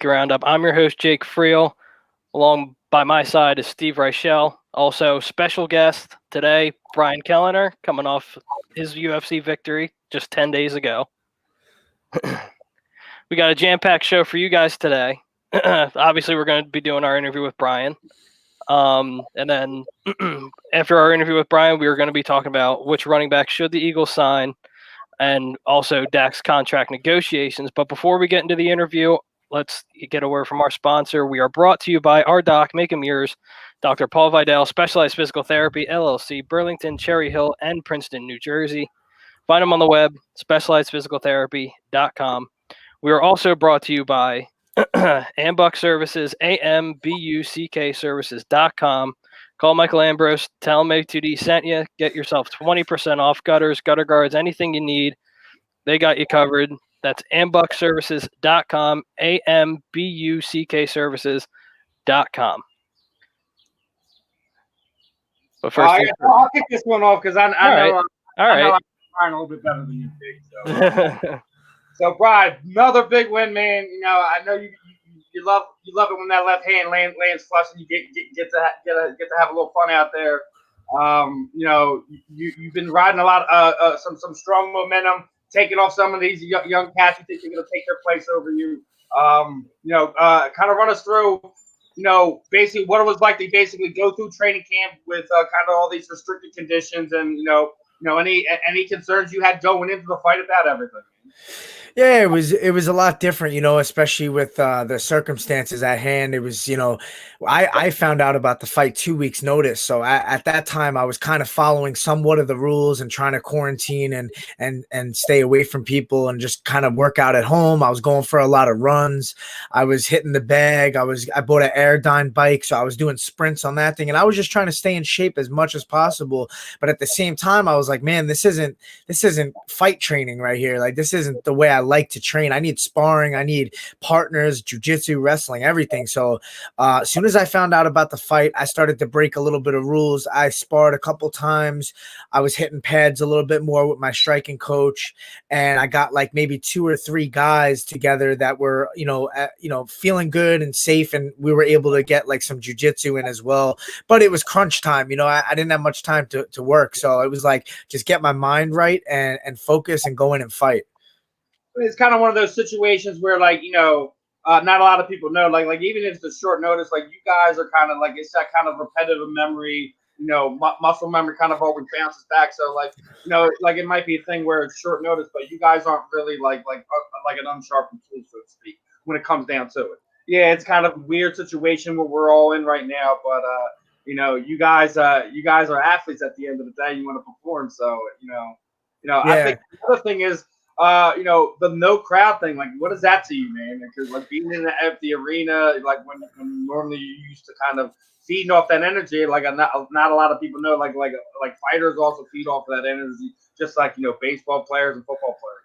Roundup. I'm your host, Jake Friel. Along by my side is Steve Reichel. Also, special guest today, Brian Kelleher, coming off his UFC victory just 10 days ago. We got a jam-packed show for you guys today. Obviously, we're going to be doing our interview with Brian. And then after our interview with Brian, we were going to be talking about which running back should the Eagles sign and also Dak's contract negotiations. But before we get into the interview, let's get a word from our sponsor. We are brought to you by our doc, Make 'em Yours, Dr. Paul Vidal, Specialized Physical Therapy, LLC, Burlington, Cherry Hill, and Princeton, New Jersey. Find them on the web, specializedphysicaltherapy.com. We are also brought to you by Ambuck Services, AMBUCK Services.com. Call Michael Ambrose, tell him A2D sent you. Get yourself 20% off gutters, gutter guards, anything you need. They got you covered. That's ambuckservices.com, AMBUCK Services.com. But first, I'll kick this one off because I know I'm trying a little bit better than you, Big. So, so Brian, another big win, man. You know, I know you love it when that left hand lands flush and you get to have a little fun out there. You know, you've been riding a lot some strong momentum, taking off some of these young cats who think they're going to take their place over you. Kind of run us through, you know, basically what it was like to basically go through training camp with kind of all these restricted conditions, and you know any concerns you had going into the fight about everything. Yeah, it was a lot different, you know, especially with the circumstances at hand. It was, you know, I found out about the fight 2 weeks notice. So at that time I was kind of following somewhat of the rules and trying to quarantine and stay away from people and just kind of work out at home. I was going for a lot of runs. I was hitting the bag. I bought an Airdyne bike. So I was doing sprints on that thing. And I was just trying to stay in shape as much as possible. But at the same time, I was like, man, this isn't fight training right here. Like, this isn't the way I like to train. I need sparring. I need partners, jiu-jitsu, wrestling, everything. So as soon as I found out about the fight, I started to break a little bit of rules. I sparred a couple times. I was hitting pads a little bit more with my striking coach, and I got like maybe 2 or 3 guys together that were, feeling good and safe, and we were able to get like some jiu-jitsu in as well. But it was crunch time. You know, I didn't have much time to work, so it was like just get my mind right and focus and go in and fight. It's kind of one of those situations where, like, you know, not a lot of people know, like even if it's a short notice, like you guys are kind of like, it's that kind of repetitive memory, you know, muscle memory kind of always bounces back. So, like, you know, like it might be a thing where it's short notice, but you guys aren't really like an unsharpened tool, so to speak, when it comes down to it. Yeah, it's kind of a weird situation where we're all in right now, but you know, you guys are athletes at the end of the day. You want to perform, so yeah. I think the other thing is, you know, the no crowd thing, like, what is that to you, man? Because like being in the empty arena, like when normally you used to kind of feeding off that energy, like not a lot of people know, like fighters also feed off of that energy, just like, you know, baseball players and football players.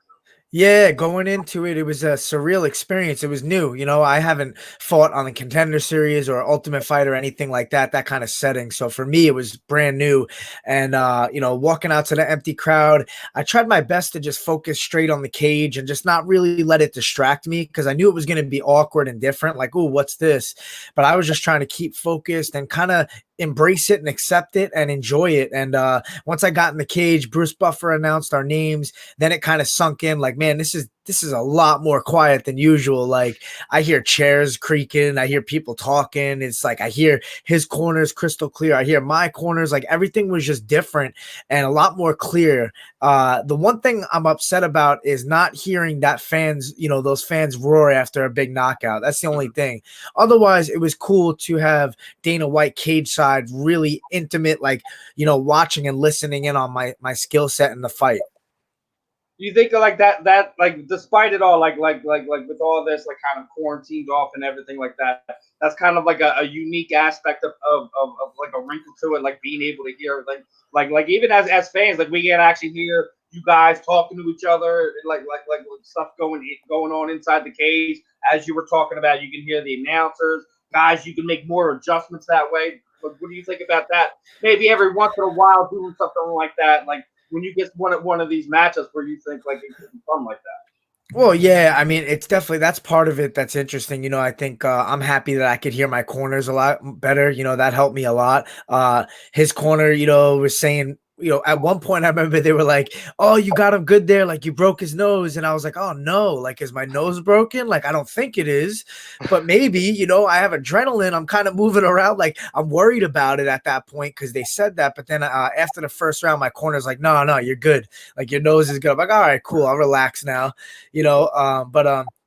Yeah, going into it, it was a surreal experience. It was new. You know, I haven't fought on the Contender Series or Ultimate Fight or anything like that kind of setting. So for me, it was brand new. And, walking out to the empty crowd, I tried my best to just focus straight on the cage and just not really let it distract me, because I knew it was going to be awkward and different. Like, oh, what's this? But I was just trying to keep focused and kind of embrace it and accept it and enjoy it. And once I got in the cage, Bruce Buffer announced our names. Then it kind of sunk in, like, man, this is a lot more quiet than usual. Like, I hear chairs creaking, I hear people talking. It's like I hear his corners crystal clear, I hear my corners. Like, everything was just different and a lot more clear. The one thing I'm upset about is not hearing that those fans roar after a big knockout. That's the only thing. Otherwise, it was cool to have Dana White cage side really intimate, like, you know, watching and listening in on my skill set in the fight. You think like that like, despite it all, like with all this, like, kind of quarantined off and everything like that, that's kind of like a unique aspect of like a wrinkle to it, like being able to hear like even as fans, like we can actually hear you guys talking to each other, like stuff going on inside the cage. As you were talking about, you can hear the announcers, guys. You can make more adjustments that way. But what do you think about that? Maybe every once in a while doing something like that, like when you get one of these matchups where you think like it could be fun like that. Well, yeah, I mean, it's definitely that's part of it that's interesting. I think I'm happy that I could hear my corners a lot better. That helped me a lot. His corner, was saying, at one point I remember they were like, "Oh, you got him good there, like you broke his nose," and I was like, "Oh no, like is my nose broken? Like I don't think it is, but maybe, I have adrenaline. I'm kind of moving around, like I'm worried about it at that point because they said that. But then after the first round, my corner's like, "No, no, you're good. Like your nose is good." I'm like, "All right, cool. I'll relax now."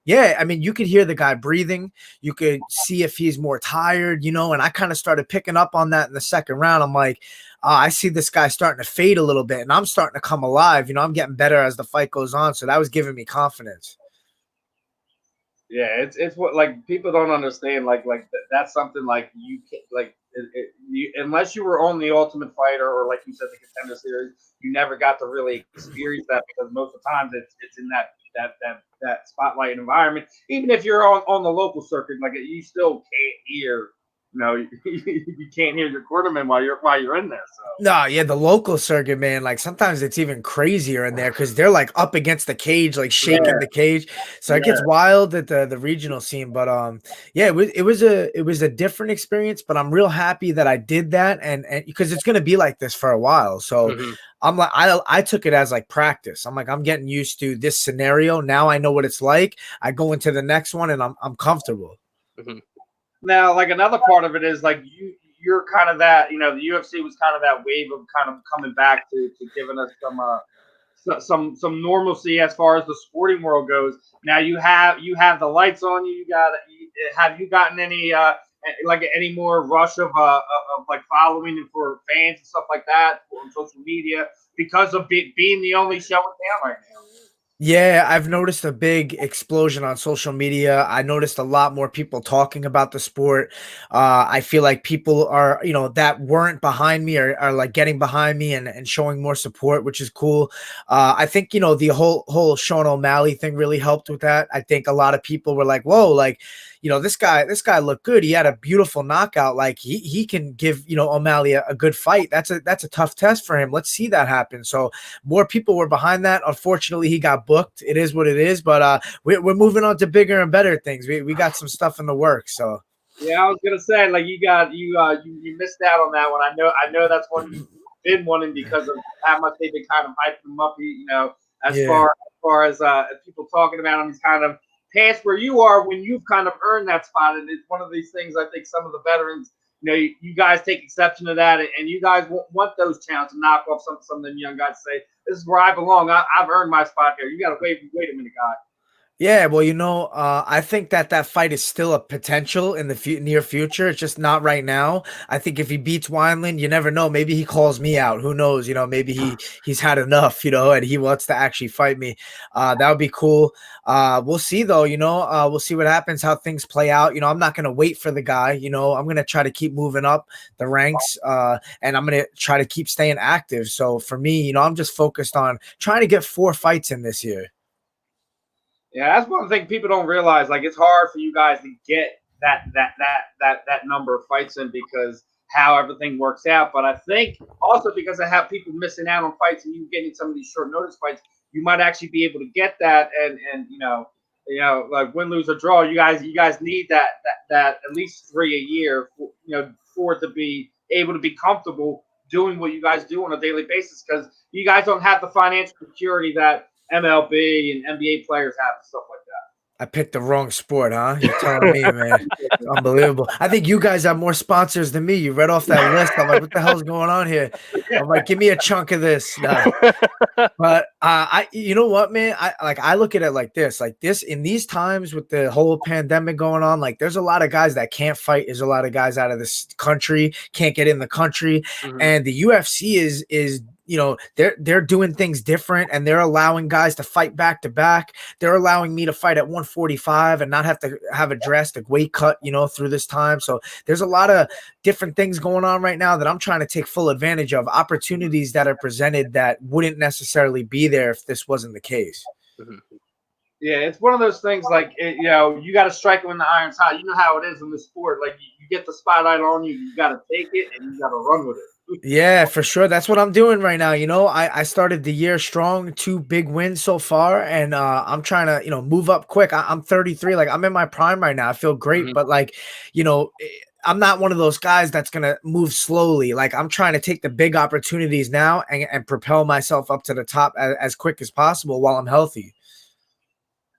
Yeah, I mean, you could hear the guy breathing. You could see if he's more tired, and I kind of started picking up on that in the second round. I'm like, I see this guy starting to fade a little bit, and I'm starting to come alive. I'm getting better as the fight goes on. So that was giving me confidence. Yeah, it's what like people don't understand. That's something like you can unless you were on the Ultimate Fighter or like you said the Contender Series, you never got to really experience that because most of the times it's in that spotlight environment. Even if you're on the local circuit, like you still can't hear. You can't hear your quarterman while you're in there. So No, yeah, the local circuit, man. Like sometimes it's even crazier in there because they're like up against the cage, like shaking yeah, the cage. So it yeah. gets wild at the regional scene. But yeah, it was a different experience. But I'm real happy that I did that, and because it's gonna be like this for a while. So Hmm. I'm like, I took it as like practice. I'm like, I'm getting used to this scenario. Now I know what it's like. I go into the next one, and I'm comfortable. Hmm. Now, like another part of it is like you're kind of that the UFC was kind of that wave of kind of coming back to giving us some normalcy as far as the sporting world goes. Now you have the lights on you. Have you gotten any like any more rush of like following for fans and stuff like that on social media because of being the only show in town right now? Yeah, I've noticed a big explosion on social media. I noticed a lot more people talking about the sport. I feel like people are, that weren't behind me are like getting behind me and showing more support, which is cool. I think, the whole Sean O'Malley thing really helped with that. I think a lot of people were like, whoa, like, this guy looked good. He had a beautiful knockout. Like he can give, O'Malley a good fight. That's a tough test for him. Let's see that happen. So more people were behind that. Unfortunately, he got booked. It is what it is, but we're moving on to bigger and better things. We got some stuff in the works. So Yeah, I was gonna say like you missed out on that one. I know that's one you've been wanting because of how much they've been kind of hyping him up. As yeah. far as people talking about him, he's kind of past where you are when you've kind of earned that spot, and it's one of these things. I think some of the veterans, you guys take exception to that, and you guys want those challenges to knock off some of them young guys. Say this is where I belong. I've earned my spot here. You got to wait a minute, guy. Yeah, well, I think that fight is still a potential in the near future. It's just not right now. I think if he beats Wineland, you never know. Maybe he calls me out. Who knows? Maybe he's had enough. And he wants to actually fight me. That would be cool. We'll see though. We'll see what happens, how things play out. I'm not gonna wait for the guy. I'm gonna try to keep moving up the ranks. And I'm gonna try to keep staying active. So for me, I'm just focused on trying to get 4 fights in this year. Yeah, that's one thing people don't realize. Like, it's hard for you guys to get that number of fights in because how everything works out. But I think also because I have people missing out on fights and you getting some of these short notice fights, you might actually be able to get that. And like win, lose, or draw. You guys need that at least 3 a year, for it to be able to be comfortable doing what you guys do on a daily basis because you guys don't have the financial security that MLB and NBA players have and stuff like I picked the wrong sport, huh? You're telling me, man. It's unbelievable. I think you guys have more sponsors than me. You read off that list. I'm like, what the hell's going on here? I'm like, give me a chunk of this. Nah. But you know what, man? I look at it like this in these times with the whole pandemic going on, like there's a lot of guys that can't fight. There's a lot of guys out of this country can't get in the country, Hmm. and the UFC is they're doing things different and they're allowing guys to fight back to back. They're allowing me to fight at 145 and not have to have a drastic weight cut, through this time. So there's a lot of different things going on right now that I'm trying to take full advantage of, opportunities that are presented that wouldn't necessarily be there if this wasn't the case. Hmm. Yeah, it's one of those things like you got to strike when the iron's hot. You know how it is in the sport. Like you get the spotlight on you, you got to take it and you got to run with it. Yeah, for sure. That's what I'm doing right now. I started the year strong, 2 big wins so far, and I'm trying to, move up quick. I'm 33, like I'm in my prime right now. I feel great, Mhm. but like, you know, eh, I'm not one of those guys that's gonna move slowly. Like I'm trying to take the big opportunities now and propel myself up to the top as quick as possible while I'm healthy.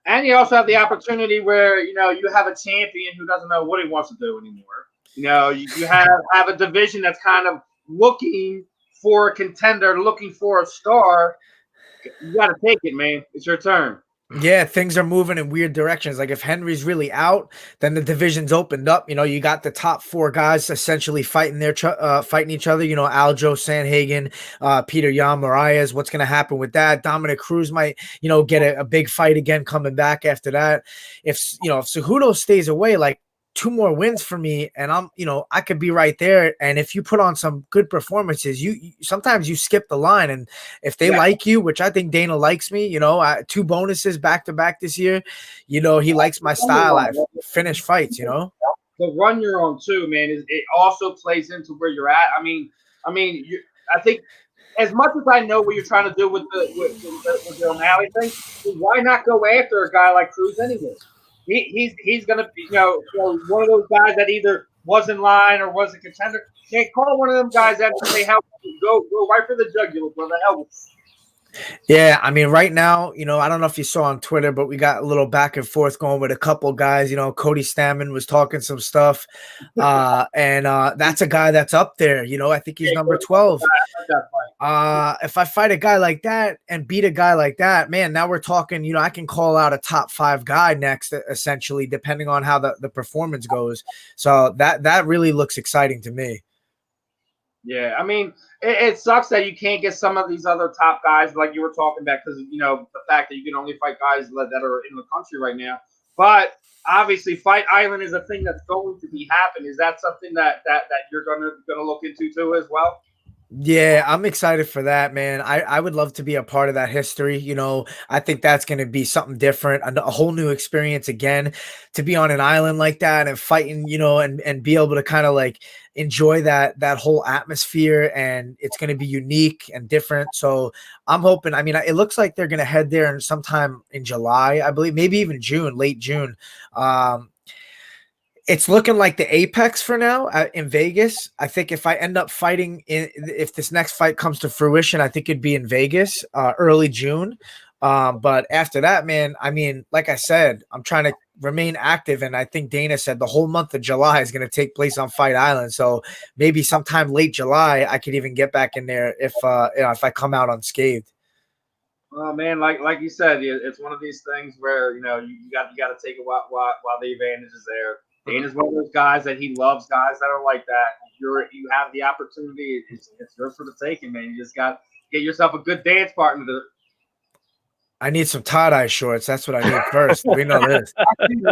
And you also have the opportunity where you have a champion who doesn't know what he wants to do anymore. You have a division that's kind of looking for a contender, looking for a star. You got to take it, man. It's your turn. Yeah, things are moving in weird directions. Like if Henry's really out, then the division's opened up. You got the top 4 guys essentially fighting each other. Aljo Sanhagen, Peter Yan Marias. What's going to happen with that? Dominic Cruz might, get a big fight again coming back after that. If Cejudo stays away, like 2 more wins for me, and I could be right there. And if you put on some good performances, you sometimes you skip the line, and if they Yeah. like you, which I think Dana likes me, 2 bonuses back to back this year, he likes my style. I finish fights. The run you're on too, man, it also plays into where you're at. I think as much as I know what you're trying to do with the O'Malley thing, why not go after a guy like Cruz anyway? He's gonna be one of those guys that either was in line or was a contender. Can't call one of them guys that say help. Go right for the jugular, brother. Help. Yeah, I mean, right now, I don't know if you saw on Twitter, but we got a little back and forth going with a couple guys. Cody Stammen was talking some stuff, and that's a guy that's up there. I think he's number 12. If I fight a guy like that and beat a guy like that, man, now we're talking. I can call out a top 5 guy next, essentially, depending on how the performance goes. So that really looks exciting to me. Yeah, it sucks that you can't get some of these other top guys like you were talking about because the fact that you can only fight guys that are in the country right now. But obviously, Fight Island is a thing that's going to be happening. Is that something that you're gonna look into too as well? Yeah, I'm excited for that, man. I would love to be a part of that history. I think that's going to be something different, a whole new experience again, to be on an island like that and fighting, and be able to kind of like enjoy that whole atmosphere. And it's going to be unique and different. So I'm hoping, it looks like they're going to head there sometime in July, I believe, maybe even June, late June. It's looking like the apex for now in Vegas. I think if I end up fighting if this next fight comes to fruition, I think it'd be in Vegas, early June. But after that, man, like I said, I'm trying to remain active. And I think Dana said the whole month of July is going to take place on Fight Island. So maybe sometime late July, I could even get back in there if I come out unscathed. Oh man, like you said, it's one of these things where you got to take it while the advantage is there. Dana's one of those guys that he loves guys that are like that. You have the opportunity. It's yours for the taking, man. You just got to get yourself a good dance partner. I need some tie-dye shorts. That's what I need first. We know this. You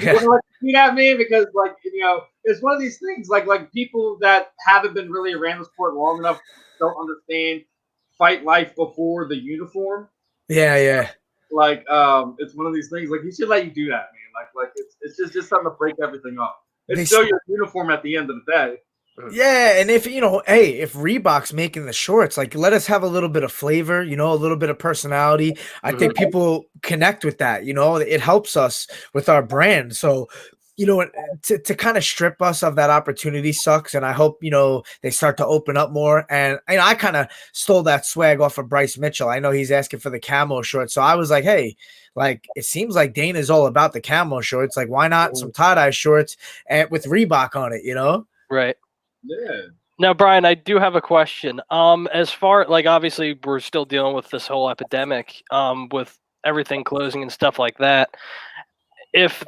want to let me at me because it's one of these things like people that haven't been really around the sport long enough don't understand fight life before the uniform. Yeah. It's one of these things. Like, he should let you do that, man. It's just something to break everything up. It's still your uniform at the end of the day. Yeah, and if if Reebok's making the shorts, like let us have a little bit of flavor, a little bit of personality. I think people connect with that. It helps us with our brand. So, to kind of strip us of that opportunity sucks. And I hope they start to open up more. And I kind of stole that swag off of Bryce Mitchell. I know he's asking for the camo shorts, so I was like, hey. Like, it seems like Dana's all about the camo shorts. Like, why not some tie-dye shorts and with Reebok on it, Right. Yeah. Now, Brian, I do have a question. As far obviously we're still dealing with this whole epidemic, with everything closing and stuff like that. If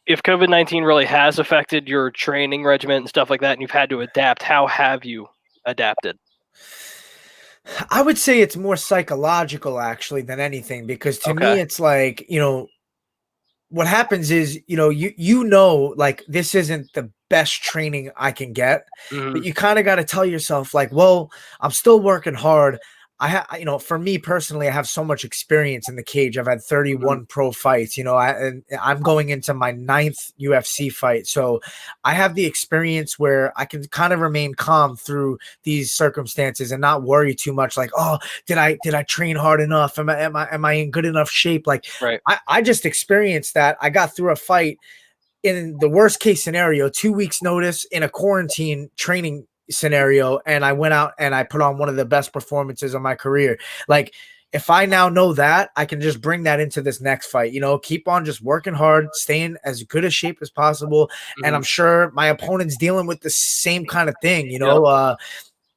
COVID-19 really has affected your training regimen and stuff like that, and you've had to adapt, how have you adapted? I would say it's more psychological actually than anything, because to me it's like, what happens is, like this isn't the best training I can get, but you kind of got to tell yourself like, well, I'm still working hard. for me personally, I have so much experience in the cage. I've had 31 pro fights, and I'm going into my 9th UFC fight. So I have the experience where I can kind of remain calm through these circumstances and not worry too much. Like, oh, did I train hard enough? Am I in good enough shape? Like, Right. I just experienced that. I got through a fight in the worst case scenario, 2 weeks notice in a quarantine training scenario, and I went out and I put on one of the best performances of my career. Like, if I now know that, I can just bring that into this next fight, keep on just working hard, staying as good a shape as possible. And I'm sure my opponent's dealing with the same kind of thing,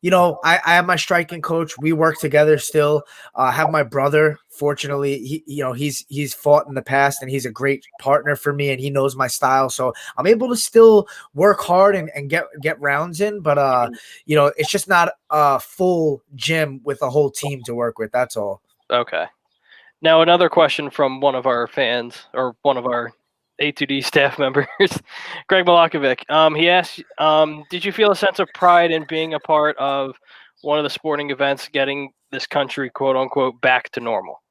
Yep. I have my striking coach. We work together still. I have my brother. Fortunately, he's fought in the past and he's a great partner for me and he knows my style. So I'm able to still work hard and get rounds in. But it's just not a full gym with a whole team to work with. That's all. Okay. Now, another question from one of our fans or one of our A2D staff members, Greg Milakovic. He asked, did you feel a sense of pride in being a part of one of the sporting events getting this country, quote unquote, back to normal?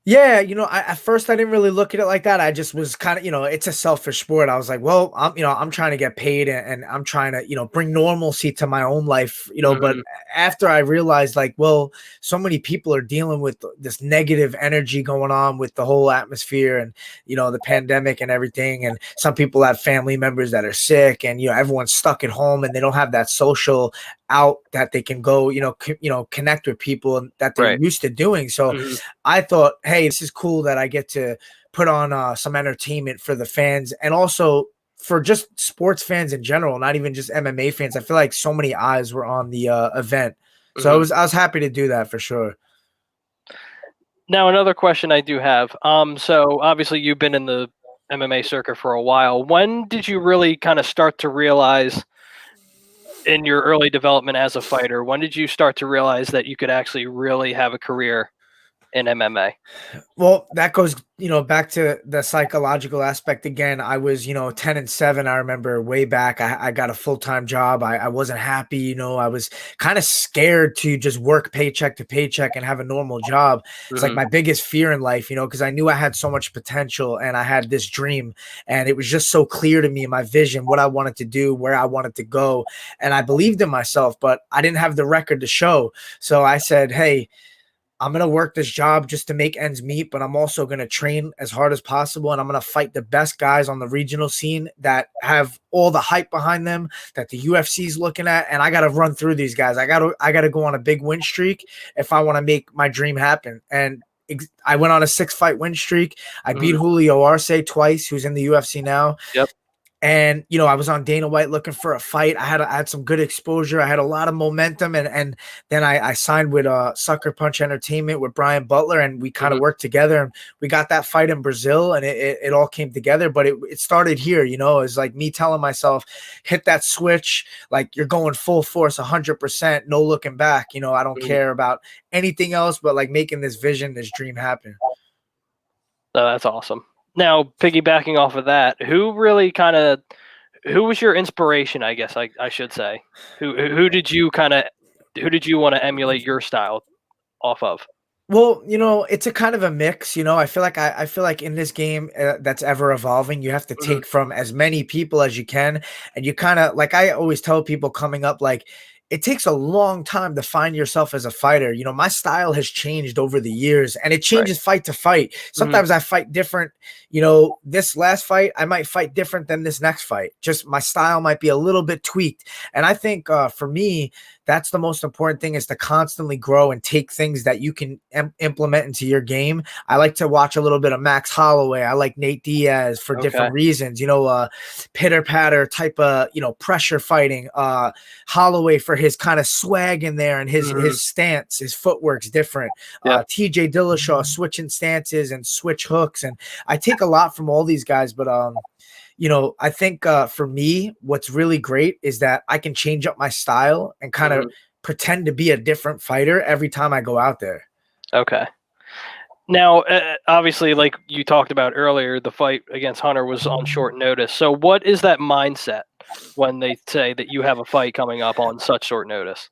Yeah, at first I didn't really look at it like that. I just was kind of, it's a selfish sport. I was like, well, I'm trying to get paid and I'm trying to, bring normalcy to my own life, but after I realized like, well, so many people are dealing with this negative energy going on with the whole atmosphere and, the pandemic and everything. And some people have family members that are sick and, everyone's stuck at home and they don't have that social out that they can go, connect with people that they're Right. used to doing. So I thought, hey, this is cool that I get to put on some entertainment for the fans and also for just sports fans in general, not even just MMA fans. I feel like so many eyes were on the event. So I was happy to do that for sure. Now, another question I do have. So obviously you've been in the MMA circuit for a while. When did you really kind of start to realize in your early development as a fighter, when did you start to realize that you could actually really have a career in MMA? Well, that goes, back to the psychological aspect again. I was, 10-7. I remember way back. I got a full-time job. I wasn't happy. I was kind of scared to just work paycheck to paycheck and have a normal job. It's like my biggest fear in life, because I knew I had so much potential and I had this dream and it was just so clear to me, my vision, what I wanted to do, where I wanted to go. And I believed in myself, but I didn't have the record to show. So I said, hey, I'm going to work this job just to make ends meet, but I'm also going to train as hard as possible. And I'm going to fight the best guys on the regional scene that have all the hype behind them that the UFC is looking at. And I got to run through these guys. I got to go on a big win streak if I want to make my dream happen. And I went on a 6-fight win streak. I beat Julio Arce twice, who's in the UFC now. Yep. And, I was on Dana White looking for a fight. I had some good exposure. I had a lot of momentum. And then I signed with Sucker Punch Entertainment with Brian Butler, and we kind of worked together. And we got that fight in Brazil, and it all came together. But it started here, it's like me telling myself, hit that switch, like you're going full force, 100%, no looking back. I don't care about anything else but like making this vision, this dream happen. Oh, that's awesome. Now, piggybacking off of that, who was your inspiration, I guess I should say? Who did you want to emulate your style off of? Well, it's a kind of a mix, I feel like in this game that's ever evolving, you have to take from as many people as you can. And you kind of, like I always tell people coming up, like, it takes a long time to find yourself as a fighter. My style has changed over the years and it changes fight to fight. Sometimes I fight different. This last fight, I might fight different than this next fight. Just my style might be a little bit tweaked. And I think for me, that's the most important thing, is to constantly grow and take things that you can implement into your game. I like to watch a little bit of Max Holloway. I like Nate Diaz for different reasons, pitter patter type of, pressure fighting, Holloway for his kind of swag in there and his stance, his footwork's different. TJ Dillashaw switching stances and switch hooks. And I take a lot from all these guys, but, I think for me, what's really great is that I can change up my style and kind of pretend to be a different fighter every time I go out there. Okay. Now, obviously, like you talked about earlier, the fight against Hunter was on short notice. So what is that mindset when they say that you have a fight coming up on such short notice?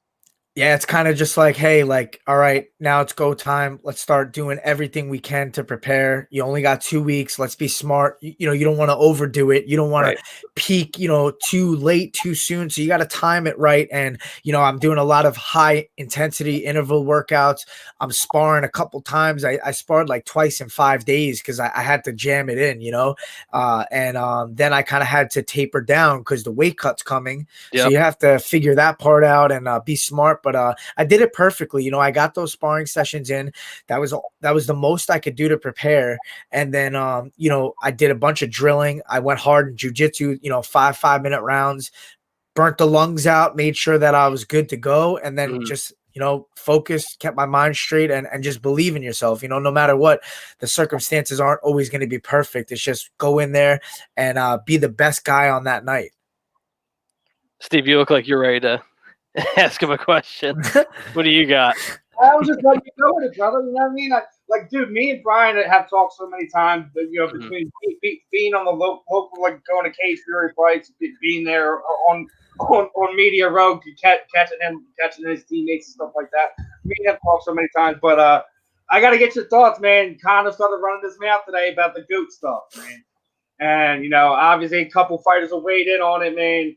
Yeah, it's kind of just like, hey, like, all right, now it's go time. Let's start doing everything we can to prepare. You only got 2 weeks. Let's be smart. You know, you don't want to overdo it. You don't want Right. to peak, too late, too soon. So you got to time it right. And, I'm doing a lot of high intensity interval workouts. I'm sparring a couple times. I sparred like twice in 5 days because I had to jam it in, and then I kind of had to taper down because the weight cut's coming. So Yep. you have to figure that part out and be smart. But I did it perfectly. I got those sparring sessions in. That was the most I could do to prepare. And then I did a bunch of drilling. I went hard in jujitsu. 5-minute rounds. Burnt the lungs out. Made sure that I was good to go. And then just focused, kept my mind straight, and just believe in yourself. No matter what, the circumstances aren't always going to be perfect. It's just go in there and be the best guy on that night. Steve, you look like you're ready to ask him a question. What do you got? I was just like, with it, brother. You know what I mean? Like, dude, me and Brian have talked so many times, between being on the local, like going to Cage Fury fights, being there on Media Row, catching his teammates and stuff like that. Me and him talked so many times, but I got to get your thoughts, man. Connor started running his mouth today about the GOAT stuff, man. And, obviously a couple fighters have weighed in on it, man.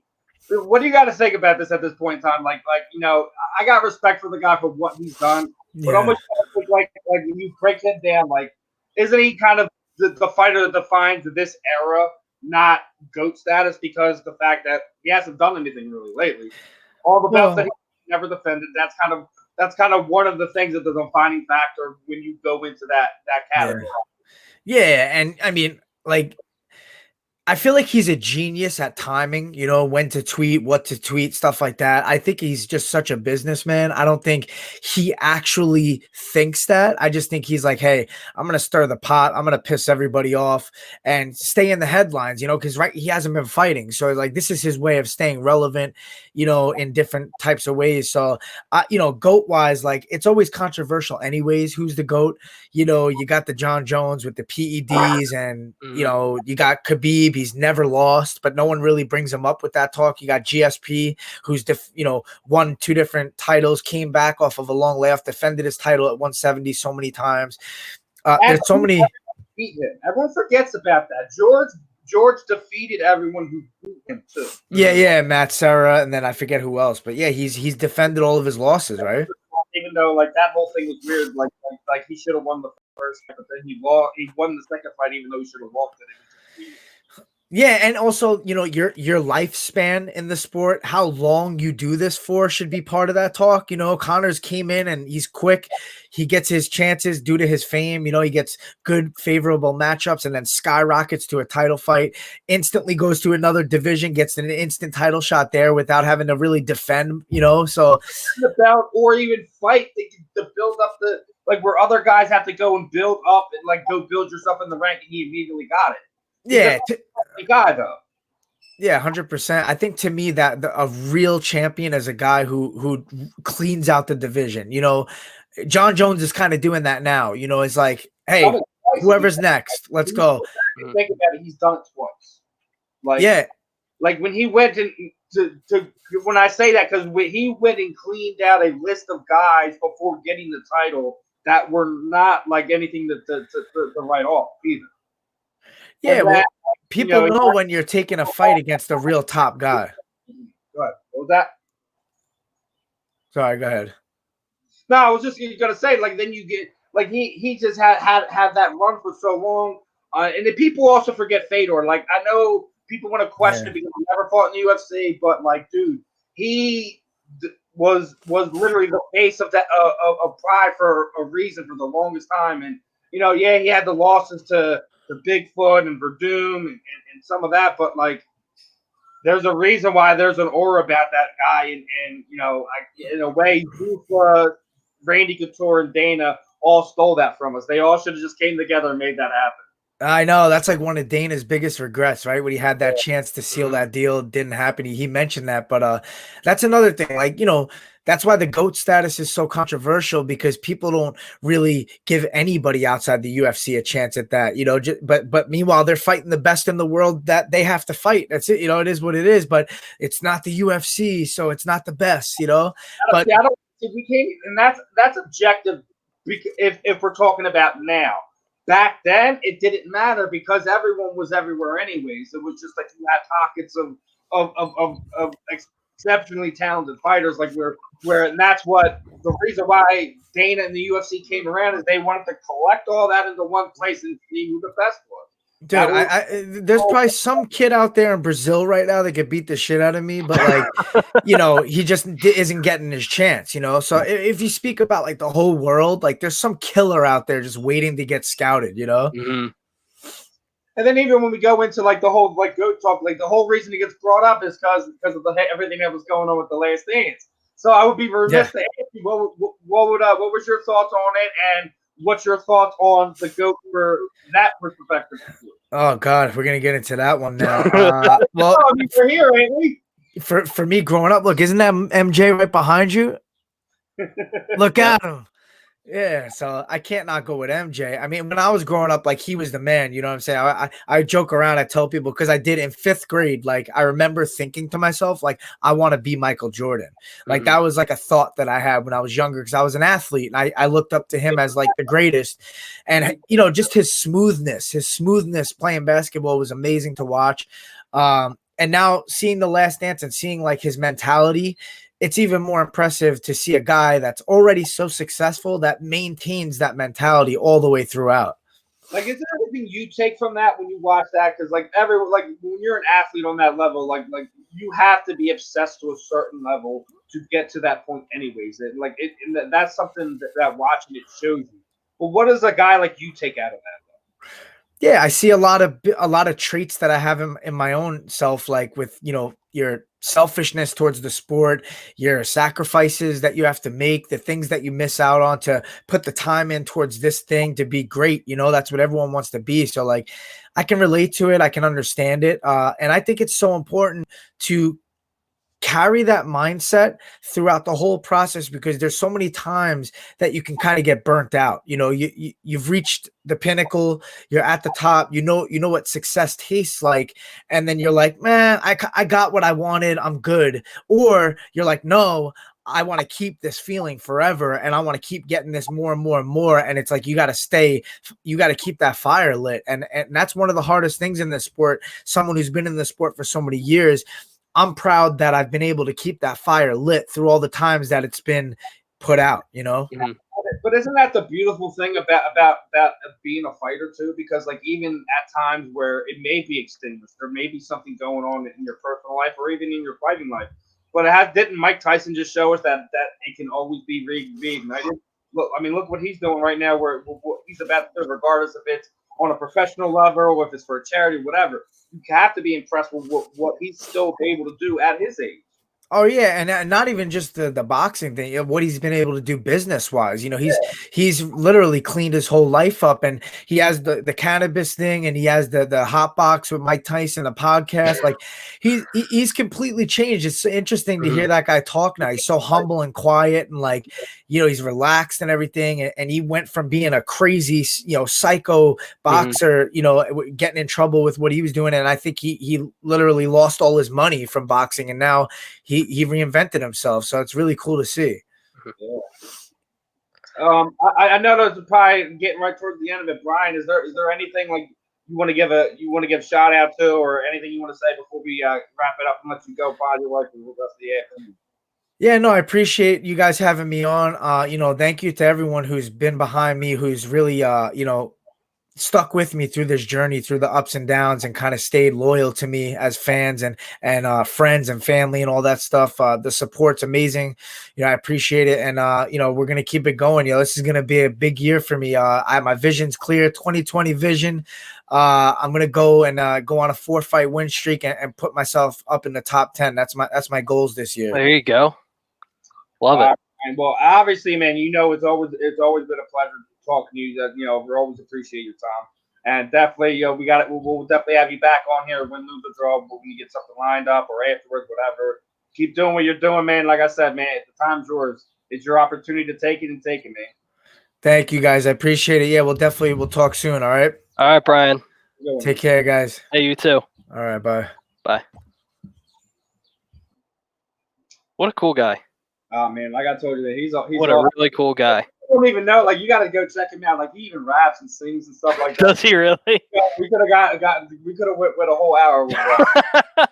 What do you got to think about this at this point in time? Like, I got respect for the guy for what he's done, but almost like when you break him down, like, isn't he kind of the fighter that defines this era, not GOAT status, because the fact that he hasn't done anything really lately. All the belts that he never defended, that's kind of one of the things that the defining factor when you go into that category. Yeah, and I mean, like, I feel like he's a genius at timing, when to tweet, what to tweet, stuff like that. I think he's just such a businessman. I don't think he actually thinks that. I just think he's like, hey, I'm going to stir the pot. I'm going to piss everybody off and stay in the headlines, because he hasn't been fighting. So like, this is his way of staying relevant, in different types of ways. So, GOAT wise, like, it's always controversial anyways. Who's the GOAT? You got the John Jones with the PEDs and, you got Khabib. He's never lost, but no one really brings him up with that talk. You got GSP, who's won 2 different titles, came back off of a long layoff, defended his title at 170 so many times. There's so many. Everyone forgets about that. George defeated everyone who beat him too. Yeah, Matt Serra, and then I forget who else, but yeah, he's defended all of his losses, right? Even though like that whole thing was weird, like he should have won the first fight, but then he lost. He won the second fight, even though he should have lost it. Yeah, and also, your lifespan in the sport, how long you do this for should be part of that talk. Connors came in and he's quick. He gets his chances due to his fame. He gets good, favorable matchups and then skyrockets to a title fight, instantly goes to another division, gets an instant title shot there without having to really defend, so the belt or even fight to build up where other guys have to go and build up and go build yourself in the rank, and he immediately got it. Yeah, guy though. Yeah, 100%. I think to me that a real champion is a guy who cleans out the division. John Jones is kind of doing that now. It's like, hey, whoever's next, let's go. Think about it. He's done it twice. Like when he went to when I say that, because he went and cleaned out a list of guys before getting the title that were not like anything to write off either. Yeah, well, people know when you're taking a fight against a real top guy. Go ahead. What was that? Sorry, go ahead. No, I was just gonna say, then you get he just had that run for so long, and then people also forget Fedor. I know people want to question it because he never fought in the UFC, but dude, he was literally the face of that of Pride for a reason for the longest time, and he had the losses to Bigfoot and Verdum and some of that, but there's a reason why there's an aura about that guy, and in a way, Randy Couture and Dana all stole that from us. They all should have just came together and made that happen. I know that's one of Dana's biggest regrets, right? When he had that chance to seal that deal, it didn't happen. He mentioned that, but that's another thing. That's why the GOAT status is so controversial, because people don't really give anybody outside the UFC a chance at that, but meanwhile, they're fighting the best in the world that they have to fight. That's it. It is what it is, but it's not the UFC, so it's not the best, But I don't we can't, and that's objective. If we're talking about now, back then it didn't matter because everyone was everywhere anyways. It was just like you had pockets of exceptionally talented fighters, like where, and that's what the reason why Dana and the UFC came around is they wanted to collect all that into one place and see who the best was. Dude, there's probably some kid out there in Brazil right now that could beat the shit out of me, but like, he just isn't getting his chance, So if you speak about like the whole world, like there's some killer out there just waiting to get scouted, Mm-hmm. And then even when we go into like the whole like GOAT talk, like the whole reason it gets brought up is because of everything that was going on with The Last Dance. So I would be remiss to ask you what was your thoughts on it, and what's your thoughts on the GOAT for that perspective? Oh God, we're gonna get into that one now. Well, I mean, we're here, ain't we? For me growing up, look, isn't that MJ right behind you? Look at him. Yeah, so I can't not go with MJ. I mean, when I was growing up, like he was the man. You know what I'm saying? I joke around. I tell people because I did in 5th grade. Like I remember thinking to myself, like I want to be Michael Jordan. Like that was like a thought that I had when I was younger because I was an athlete and I looked up to him as like the greatest. And just his smoothness playing basketball was amazing to watch. And now seeing The Last Dance and seeing like his mentality, it's even more impressive to see a guy that's already so successful that maintains that mentality all the way throughout. Like, is there anything you take from that when you watch that? Because like when you're an athlete on that level, like you have to be obsessed to a certain level to get to that point, anyways. And that's something that watching it shows you. But what does a guy like you take out of that? Yeah, I see a lot of traits that I have in my own self, like with your selfishness towards the sport, your sacrifices that you have to make, the things that you miss out on to put the time in towards this thing to be great. That's what everyone wants to be. So like, I can relate to it. I can understand it. And I think it's so important to carry that mindset throughout the whole process because there's so many times that you can kind of get burnt out. You've reached the pinnacle, you're at the top, you know what success tastes like, and then you're like, man, I got what I wanted, I'm good. Or you're like, no, I want to keep this feeling forever and I want to keep getting this more and more and more. And it's like, you got to keep that fire lit. And that's one of the hardest things in this sport. Someone who's been in the sport for so many years, I'm proud that I've been able to keep that fire lit through all the times that it's been put out, Mm-hmm. But isn't that the beautiful thing about being a fighter too? Because like even at times where it may be extinguished, there may be something going on in your personal life or even in your fighting life. But didn't Mike Tyson just show us that it can always be reignited? Look what he's doing right now. Where he's about to do, regardless if it's on a professional level or if it's for a charity, whatever. You have to be impressed with what he's still able to do at his age. Oh yeah, and not even just the boxing thing, what he's been able to do business wise. He's literally cleaned his whole life up, and he has the cannabis thing, and he has the hot box with Mike Tyson, a podcast. Like he's completely changed. It's interesting to hear that guy talk now. He's so humble and quiet, and like he's relaxed and everything. And he went from being a crazy psycho boxer, getting in trouble with what he was doing, and I think he literally lost all his money from boxing, and now he reinvented himself, so it's really cool to see. Yeah. I know that's probably getting right towards the end of it. Brian, is there anything like you want to give a shout out to, or anything you want to say before we wrap it up and let you go by your life for the rest of the afternoon? Yeah, no, I appreciate you guys having me on. Thank you to everyone who's been behind me, who's really stuck with me through this journey, through the ups and downs, and kind of stayed loyal to me as fans and friends and family and all that stuff. The support's amazing. I appreciate it. And, we're going to keep it going. This is going to be a big year for me. My vision's clear, 2020 vision. I'm going to go and go on a 4-fight win streak and put myself up in the top 10. That's my goals this year. There you go. Love it. And well, obviously, man, it's always been a pleasure talking to you. We always appreciate your time, and definitely, we'll definitely have you back on here when lose or draw, when you get something lined up or afterwards, whatever. Keep doing what you're doing, man. Like I said, man, the time's yours. It's your opportunity to take it, man. Thank you, guys. I appreciate it. Yeah, we'll talk soon. All right. All right, Brian. Take care, guys. Hey, you too. All right, bye. Bye. What a cool guy. Oh man, like I told you, that he's What a really cool guy. I don't even know. Like you got to go check him out. Like he even raps and sings and stuff like that. Does he really? Yeah, we could have we could have went a whole hour with that.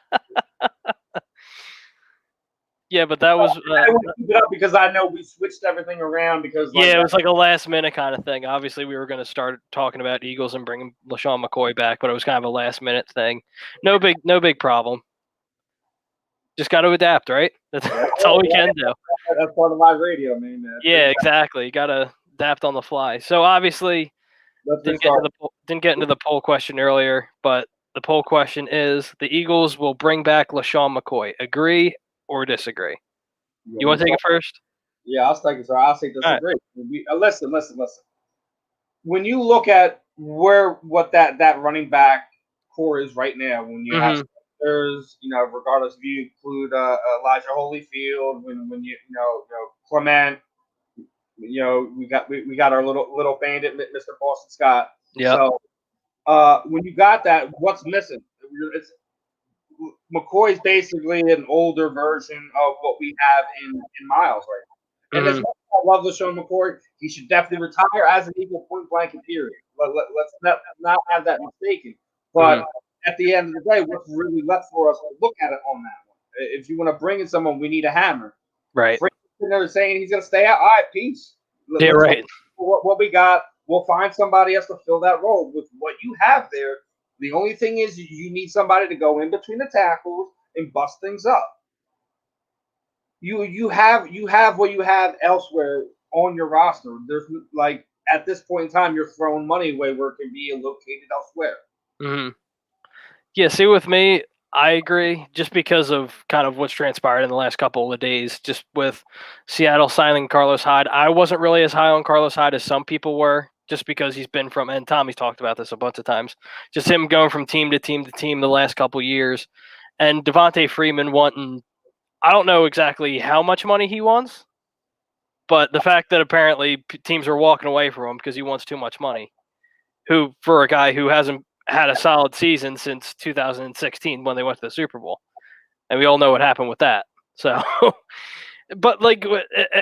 Yeah, but that was. I want to keep it up because I know we switched everything around because. Like, yeah, it was like a last minute kind of thing. Obviously, we were going to start talking about Eagles and bringing LeSean McCoy back, but it was kind of a last minute thing. No big problem. Just got to adapt, right? That's all we can do. That's part of live radio, man. Yeah, exactly. You got to adapt on the fly. So obviously, didn't get into the poll question earlier, but the poll question is: the Eagles will bring back LeSean McCoy. Agree or disagree? You want to take it first? Yeah, I'll take it. So I'll say disagree. Right. Listen. When you look at what that running back core is right now, when you have there's regardless if you include Elijah Holyfield, when you Clement, we got our little bandit, Mr. Boston Scott. Yeah. So when you got that, what's missing? It's McCoy's basically an older version of what we have in Miles right now. And as much as I love LeSean McCoy, he should definitely retire as an Eagle point blank period. Let's not have that mistaken. But at the end of the day, what's really left for us to look at it on that one? If you want to bring in someone, we need a hammer. Right. They're saying he's going to stay out. All right, peace. Yeah, right. What we got, we'll find somebody else to fill that role with what you have there. The only thing is you need somebody to go in between the tackles and bust things up. You have what you have elsewhere on your roster. There's like at this point in time, you're throwing money away where it can be located elsewhere. Mm-hmm. Yeah, see, with me, I agree just because of kind of what's transpired in the last couple of days, just with Seattle signing Carlos Hyde. I wasn't really as high on Carlos Hyde as some people were, just because he's been from, and Tommy's talked about this a bunch of times, just him going from team to team to team the last couple of years. And Devante Freeman wanting, I don't know exactly how much money he wants, but the fact that apparently teams are walking away from him because he wants too much money, who for a guy who hasn't had a solid season since 2016 when they went to the Super Bowl. And we all know what happened with that. So, but like,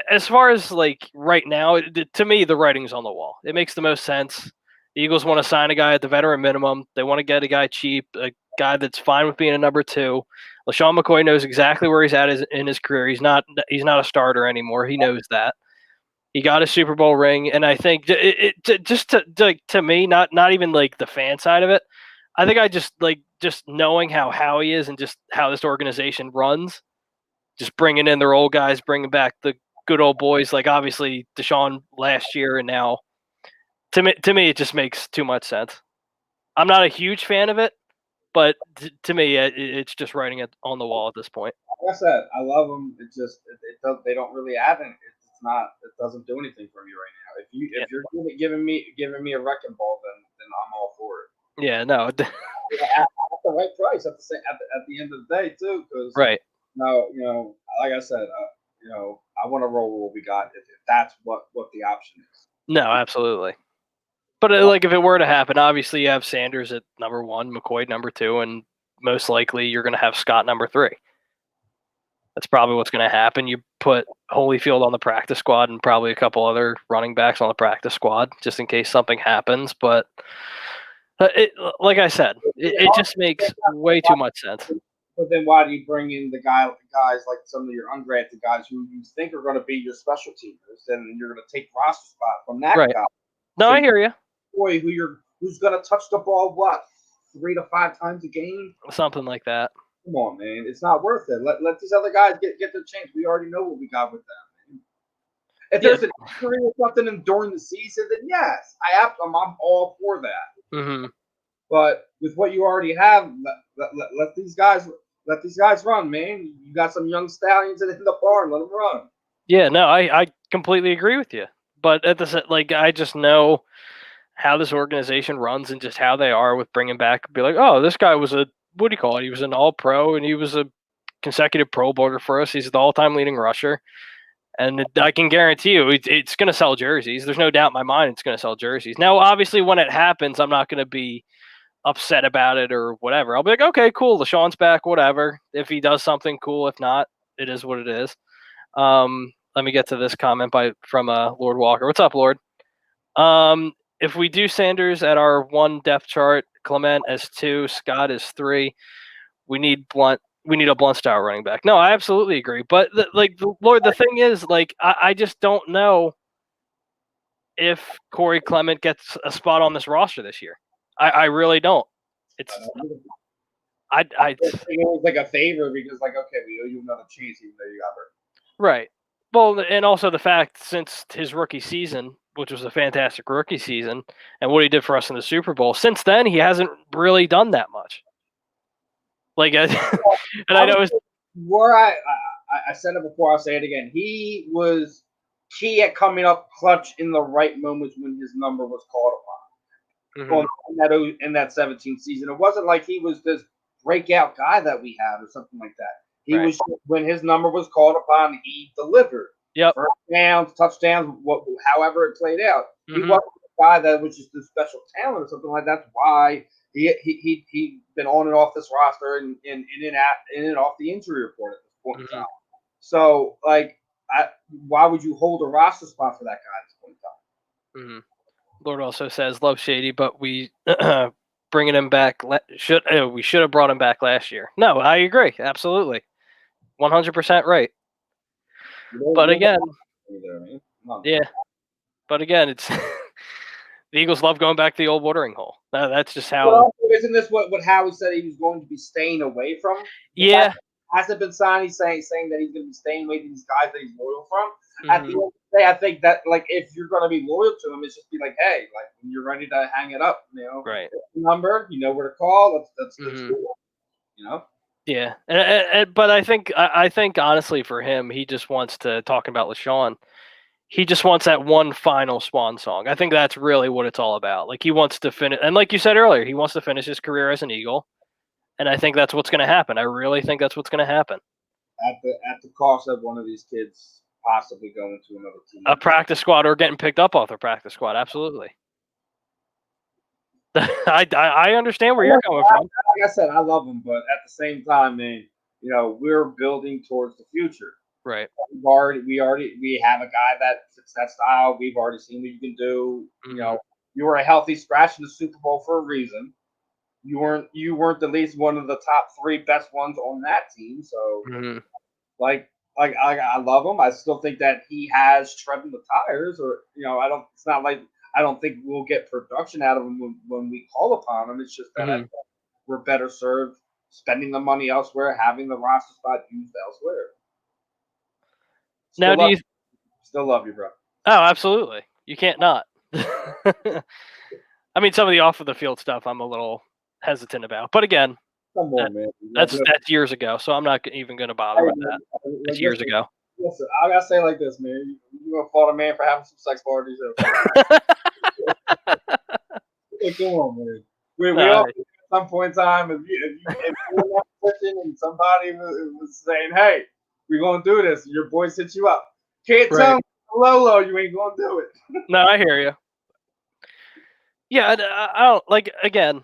as far as like right now, to me, the writing's on the wall. It makes the most sense. The Eagles want to sign a guy at the veteran minimum. They want to get a guy cheap, a guy that's fine with being a number two. LeSean McCoy knows exactly where he's at in his career. He's not a starter anymore. He knows that. He got a Super Bowl ring, and I think to me, not even like the fan side of it. I think I just knowing how Howie is and just how this organization runs, just bringing in their old guys, bringing back the good old boys, like obviously Deshaun last year, and now to me it just makes too much sense. I'm not a huge fan of it, but to me it's just writing it on the wall at this point. Like I said, I love them. It just they don't really add anything. It doesn't do anything for me right now. If you're giving me a wrecking ball, then I'm all for it. Yeah, no. At the right price at the end of the day too, because right. No, like I said, I want to roll with what we got if that's what the option is. No, absolutely. But like if it were to happen, obviously you have Sanders at number 1, McCoy number 2, and most likely you're going to have Scott number 3. That's probably what's going to happen. You put Holyfield on the practice squad and probably a couple other running backs on the practice squad just in case something happens. But like I said, it just makes way too much sense. But then why do you bring in the guys like some of your undrafted guys who you think are going to be your special teamers, and you're going to take roster spot from that guy? No, I hear you. Boy, who's going to touch the ball 3 to 5 times a game? Something like that. Come on, man. It's not worth it. Let these other guys get their chance. We already know what we got with them, man. If there's an injury or something during the season, then yes, I'm all for that. Mm-hmm. But with what you already have, let these guys run, man. You got some young stallions in the barn. Let them run. Yeah, no, I completely agree with you. But at the I just know how this organization runs and just how they are with bringing back. Be like, oh, this guy was what do you call it? He was an all-pro, and he was a consecutive Pro Bowler for us. He's the all-time leading rusher. And I can guarantee you it's going to sell jerseys. There's no doubt in my mind it's going to sell jerseys. Now, obviously, when it happens, I'm not going to be upset about it or whatever. I'll be like, okay, cool, LeSean's back, whatever. If he does something cool, if not, it is what it is. Let me get to this comment from Lord Walker. What's up, Lord? If we do Sanders at our 1 depth chart, Clement as 2, Scott as 3, we need a blunt style running back. No, I absolutely agree. But Lord, the thing is, I just don't know if Corey Clement gets a spot on this roster this year. I really don't. It's I think it was like a favor because okay, we owe you another chance even though you got hurt. Right. Well, and also the fact since his rookie season, which was a fantastic rookie season, and what he did for us in the Super Bowl, since then he hasn't really done that much. And I know where I said it before, I'll say it again. He was key at coming up clutch in the right moments when his number was called upon. In that 17th season, it wasn't like he was this breakout guy that we had or something like that. He was when his number was called upon, he delivered. Yep. First downs, touchdowns, however it played out. He wasn't a guy that was just a special talent or something like that. That's why he been on and off this roster and in and off the injury report at this point in time. So why would you hold a roster spot for that guy at this point in time? Lord also says love Shady, but we bringing him back we should have brought him back last year. No, I agree, absolutely, 100% right. But again, it's the Eagles love going back to the old watering hole. That's just how. Well, isn't this what Howie said he was going to be staying away from? Yeah. Hasn't been signed. He's saying that he's going to be staying away from these guys that he's loyal from. At the end of the day, I think that if you're going to be loyal to him, it's just be like, hey, when you're ready to hang it up, right? Number, you know where to call. Let's Yeah, but I think honestly for him, he just wants to talk about LeSean. He just wants that one final swan song. I think that's really what it's all about. He wants to finish, and like you said earlier, he wants to finish his career as an Eagle. And I think that's what's going to happen. I really think that's what's going to happen. At the cost of one of these kids possibly going to another team. A practice squad or getting picked up off their practice squad. Absolutely. I understand where you're coming from. Like I said, I love him, but at the same time, man, we're building towards the future. Right. We have a guy that fits that style. We've already seen what you can do. You were a healthy scratch in the Super Bowl for a reason. You weren't at least one of the top 3 best ones on that team. So, I love him. I still think that he has treading the tires, or It's not like I don't think we'll get production out of him when we call upon him. It's just that we're better served spending the money elsewhere, having the roster spot used elsewhere. Still love you, bro. Oh, absolutely. You can't not. I mean, some of the off of the field stuff I'm a little hesitant about, but again, come on, man. That's years ago, so I'm not even going to bother with that. It's years ago. Listen, I gotta say like this, man. You gonna fault a man for having some sex parties? Hey, come on, man. We all at some point in time, if you're not pushing and somebody was saying, "Hey, we're gonna do this," your boys hit you up. Can't tell me Lolo you ain't gonna do it. No, I hear you. Yeah, I don't again.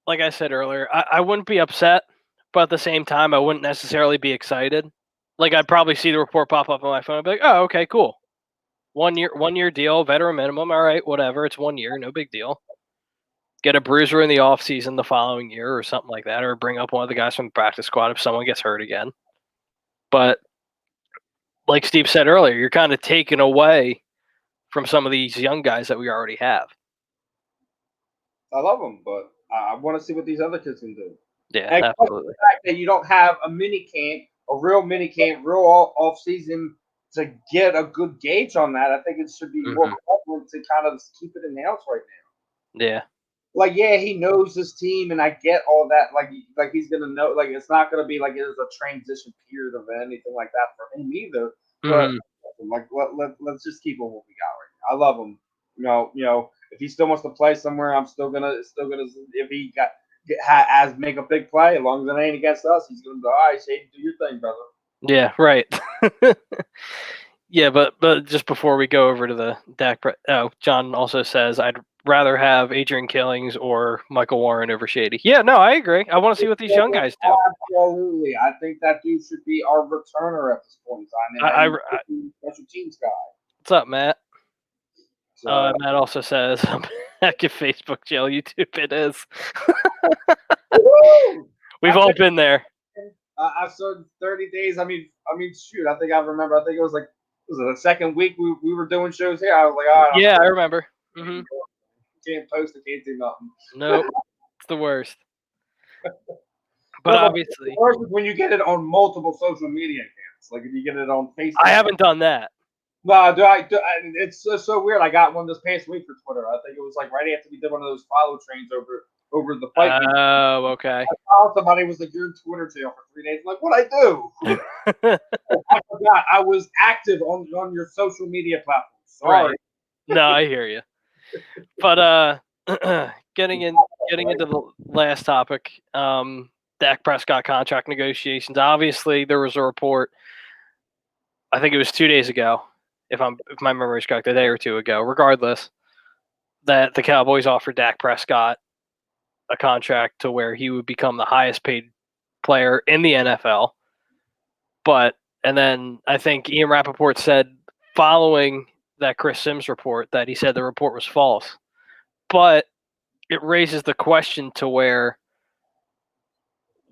Like I said earlier, I wouldn't be upset, but at the same time, I wouldn't necessarily be excited. I'd probably see the report pop up on my phone and be like, oh, okay, cool. 1 year deal, veteran minimum. All right, whatever. It's 1 year, no big deal. Get a bruiser in the offseason the following year or something like that, or bring up one of the guys from the practice squad if someone gets hurt again. But like Steve said earlier, you're kind of taken away from some of these young guys that we already have. I love them, but I want to see what these other kids can do. Yeah, and absolutely. The fact that you don't have a real mini camp, real off season to get a good gauge on that, I think it should be more prevalent to kind of keep it in the house right now. Yeah. He knows this team, and I get all that. He's gonna know. It's not gonna be like it's a transition period of anything like that for him either. But let's just keep on what we got right now. I love him. If he still wants to play somewhere, I'm still gonna. If he make a big play, as long as it ain't against us, he's gonna go. All right, Shady, do your thing, brother. Yeah, right. Yeah, but just before we go over to the Dak, John also says I'd rather have Adrian Killings or Michael Warren over Shady. Yeah, no, I agree. I want to see what these young guys do. Absolutely. I think that dude should be our returner at this point in time. And special teams guy. What's up, Matt? So, Matt also says, heck if Facebook jail, YouTube it is. We've all been there. I saw 30 days. I mean, shoot. I think I remember. I think it was like, was it the second week we were doing shows here? I was like, oh, yeah, I remember. Mm-hmm. Can't post it, can't do nothing. Nope, it's the worst. But obviously, the worst is when you get it on multiple social media accounts. Like if you get it on Facebook. I haven't done that. No, it's so weird. I got one this past week for Twitter. I think it was like right after we did one of those follow trains over the fight. Oh, okay. I found somebody was like, "You're in Twitter jail for 3 days." I'm like, what I do? I forgot. I was active on your social media platform. Sorry. Right. No, I hear you. But getting into the last topic, Dak Prescott contract negotiations. Obviously, there was a report. I think it was 2 days ago, if my memory is correct, a day or two ago. Regardless, that the Cowboys offered Dak Prescott a contract to where he would become the highest paid player in the NFL. And then I think Ian Rappoport said following that Chris Sims report that he said the report was false. But it raises the question to where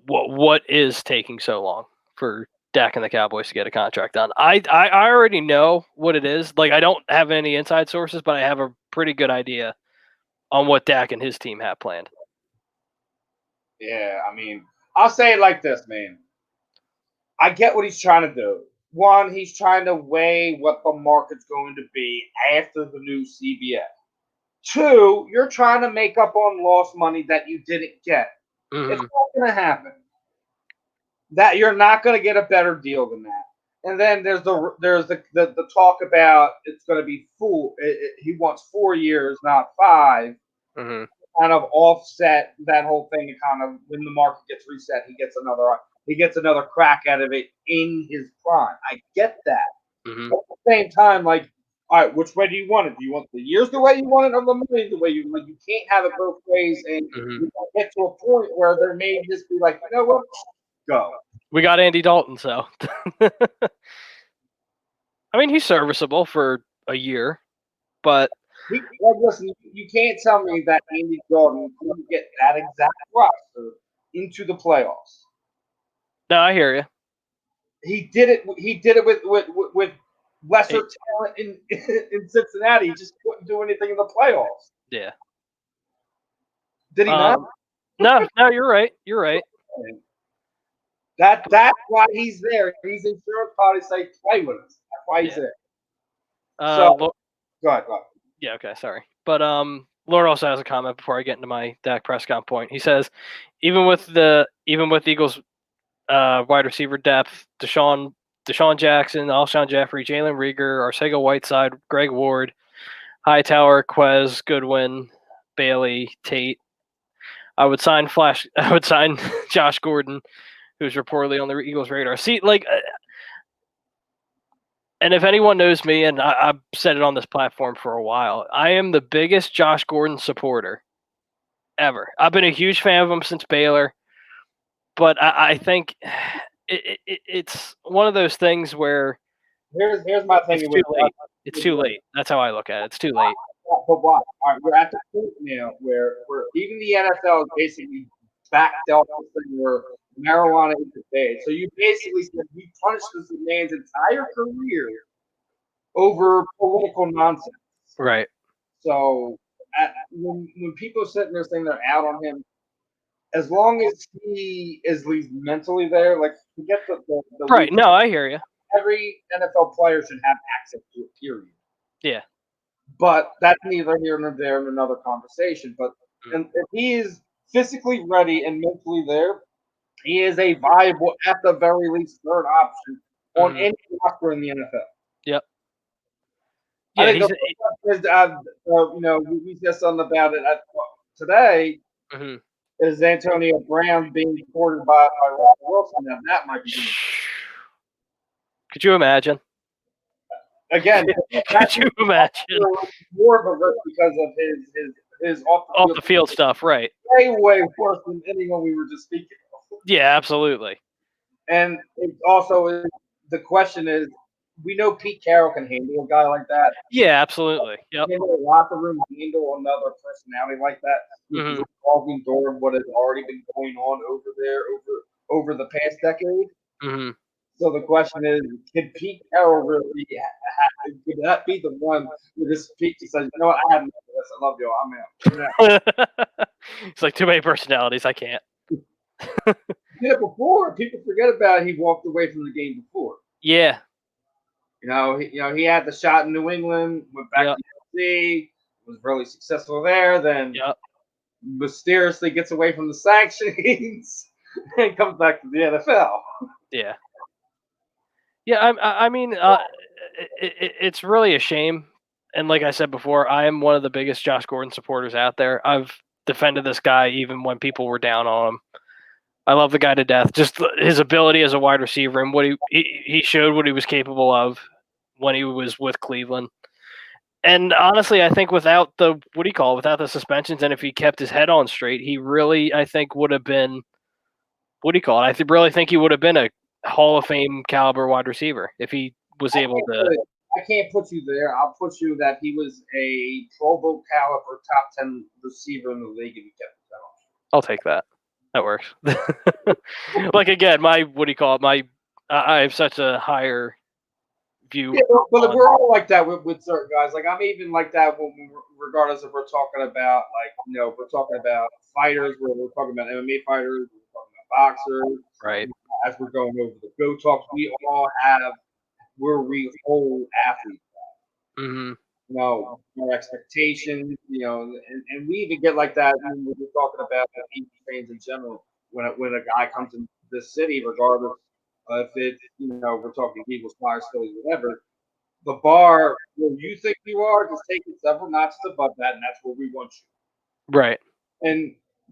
what is taking so long for Dak and the Cowboys to get a contract done? I already know what it is. Like, I don't have any inside sources, but I have a pretty good idea on what Dak and his team have planned. Yeah, I mean, I'll say it like this, man. I get what he's trying to do. One, he's trying to weigh what the market's going to be after the new CBA. Two, you're trying to make up on lost money that you didn't get. Mm-hmm. It's not going to happen. That you're not going to get a better deal than that. And then there's the talk about it's going to be full. He wants 4 years, not 5. Mm-hmm. Kind of offset that whole thing. And kind of when the market gets reset, he gets another crack out of it in his prime. I get that. Mm-hmm. But at the same time, like, all right, which way do you want it? Do you want the years the way you want it, or the money the way you like? You can't have it both ways, and you get to a point where there may just be like, you know what, go. We got Andy Dalton, so I mean, he's serviceable for a year, but listen, you can't tell me that Andy Dalton couldn't get that exact roster into the playoffs. No, I hear you. He did it. He did it with lesser talent in Cincinnati. He just couldn't do anything in the playoffs. Yeah. Did he not? No, you're right. You're right. That's why he's there. He's insurance policy say play with us. That's why he's there. Go ahead. Yeah, okay, sorry. But Lord also has a comment before I get into my Dak Prescott point. He says, even with Eagles wide receiver depth, Deshaun Jackson, Alshon Jeffrey, Jalen Reagor, Arcega Whiteside, Greg Ward, Hightower, Quez, Goodwin, Bailey, Tate. I would sign Josh Gordon, who's reportedly on the Eagles' radar. See, like, and if anyone knows me, and I've said it on this platform for a while, I am the biggest Josh Gordon supporter ever. I've been a huge fan of him since Baylor, but I think it's one of those things where here's my thing. It's too late. It's too late. That's how I look at it. It's too late. But why? All right, we're at the point now where even the NFL is basically backed out where marijuana is the bad. So you basically said we punished this man's entire career over political nonsense. Right. So when people are sitting there saying they're out on him, as long as he is at least mentally there, like forget the right. No, I hear you. Every NFL player should have access to it, period. Yeah. But that's neither here nor there in another conversation. But if he is physically ready and mentally there, he is a viable, at the very least, third option on any roster in the NFL. Yep. Yeah, I think we said something about it today. Mm-hmm. Is Antonio Brown being courted by Russell Wilson? Now that might be. Could you imagine? Again, could you imagine? More of a risk because of his off Off the field stuff, right? way worse than anyone we were just speaking of. Yeah, absolutely. And it also the question is, we know Pete Carroll can handle a guy like that. Yeah, absolutely. Yep. Handle a locker room, handle another personality like that. Mhm. Revolving door of what has already been going on over there over the past decade. Mhm. So the question is, can Pete Carroll really could that be the one where this Pete just says, you know what, I have enough of this. I love y'all. I'm out. It's like too many personalities. I can't. He did it before. People forget about it. He walked away from the game before. Yeah. He had the shot in New England, went back Yep. to USC, was really successful there. Then Yep. mysteriously gets away from the sanctions and comes back to the NFL. Yeah. Yeah. I mean, it's really a shame. And like I said before, I am one of the biggest Josh Gordon supporters out there. I've defended this guy even when people were down on him. I love the guy to death. Just his ability as a wide receiver and what he showed what he was capable of when he was with Cleveland. And honestly, I think without without the suspensions, and if he kept his head on straight, he really, I think, would have been, I really think he would have been a Hall of Fame caliber wide receiver if he was able to. I can't put you there. I'll put you that he was a Pro Bowl caliber top 10 receiver in the league if he kept his head on. I'll take that. That works. Like again, I have such a higher view. Yeah, but we're all like that with certain guys. Like I'm even like that regardless if we're talking about we're talking about fighters, where we're talking about MMA fighters, we're talking about boxers. Right. As we're going over the go talks, we whole athletes. Mm-hmm. Our expectations, and we even get like that when we're talking about fans in general. When a guy comes into this city, regardless if it's we're talking Eagles, Flyers, Phillies, whatever, the bar where you think you are just take it several notches above that, and that's where we want you. Right.